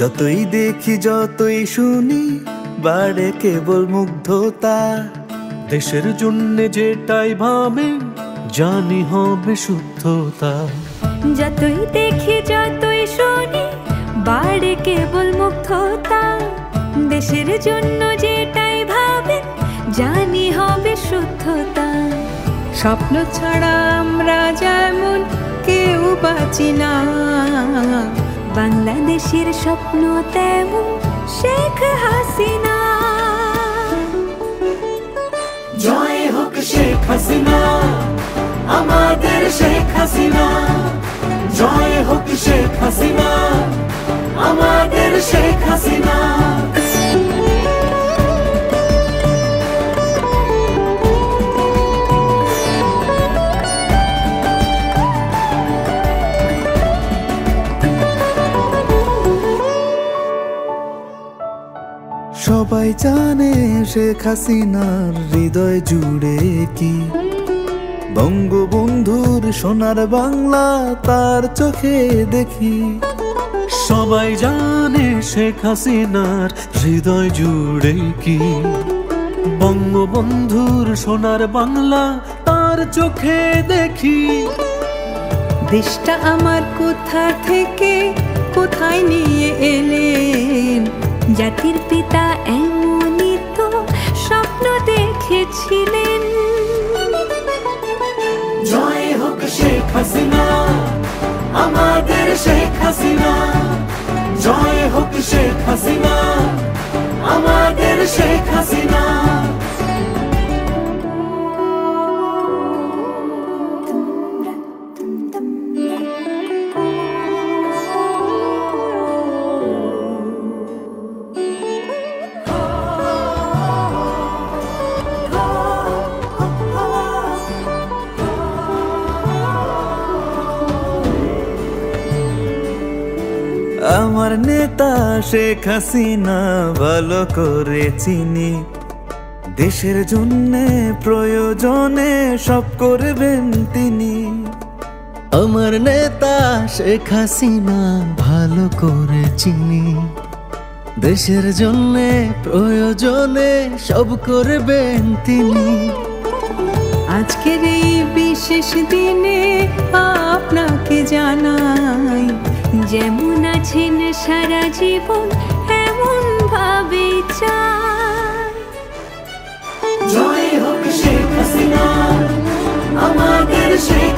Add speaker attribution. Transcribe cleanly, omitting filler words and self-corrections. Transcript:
Speaker 1: যতই দেখি যতই শুনি বাড়ে কেবল মুগ্ধতা।
Speaker 2: দেশের জন্য যেটাই ভাবে জানি হবে শুদ্ধতা।
Speaker 3: যতই দেখি যতই শুনি বাড়ে কেবল মুগ্ধতা। দেশের জন্য যেটাই ভাবে জানি হবে শুদ্ধতা। স্বপ্ন ছাড়া আমরা যেমন কেউ বাঁচি না, বাংলাদেশের স্বপ্ন তেমন শেখ হাসিনা।
Speaker 2: জয় হোক শেখ হাসিনা, আমাদের শেখ হাসিনা। জয় হোক শেখ হাসিনা, আমাদের শেখ হাসিনা।
Speaker 1: সবাই জানে শেখ হাসিনার হৃদয় জুড়ে কি, বঙ্গবন্ধুর সোনার বাংলা তার চোখে দেখি।
Speaker 2: সবাই জানে শেখ হাসিনার হৃদয় জুড়ে কি, বঙ্গবন্ধুর সোনার বাংলা তার চোখে দেখি।
Speaker 3: দেশটা আমার কোথা থেকে কোথায় নিয়ে এলেন, জাতির পিতা এমনই তো স্বপ্ন দেখেছিলেন।
Speaker 2: জয় হোক শেখ হাসিনা, আমাদের শেখ হাসিনা। জয় হোক শেখ হাসিনা, আমাদের শেখ হাসিনা।
Speaker 1: আমার নেতা শেখ হাসিনা ভালো করে চিনি, দেশের জন্যে প্রয়োজনে সব করবেন তিনি।
Speaker 4: আমার নেতা শেখ হাসিনা ভালো করে চিনি, দেশের জন্যে প্রয়োজনে সব করবেন তিনি।
Speaker 3: আজকের এই বিশেষ দিনে আপনাকে জানাই, যেমন আছেন সারা জীবন এমন ভাবে চাই।
Speaker 2: জয় হোক শেখ হাসিনা, আমাদের শেখ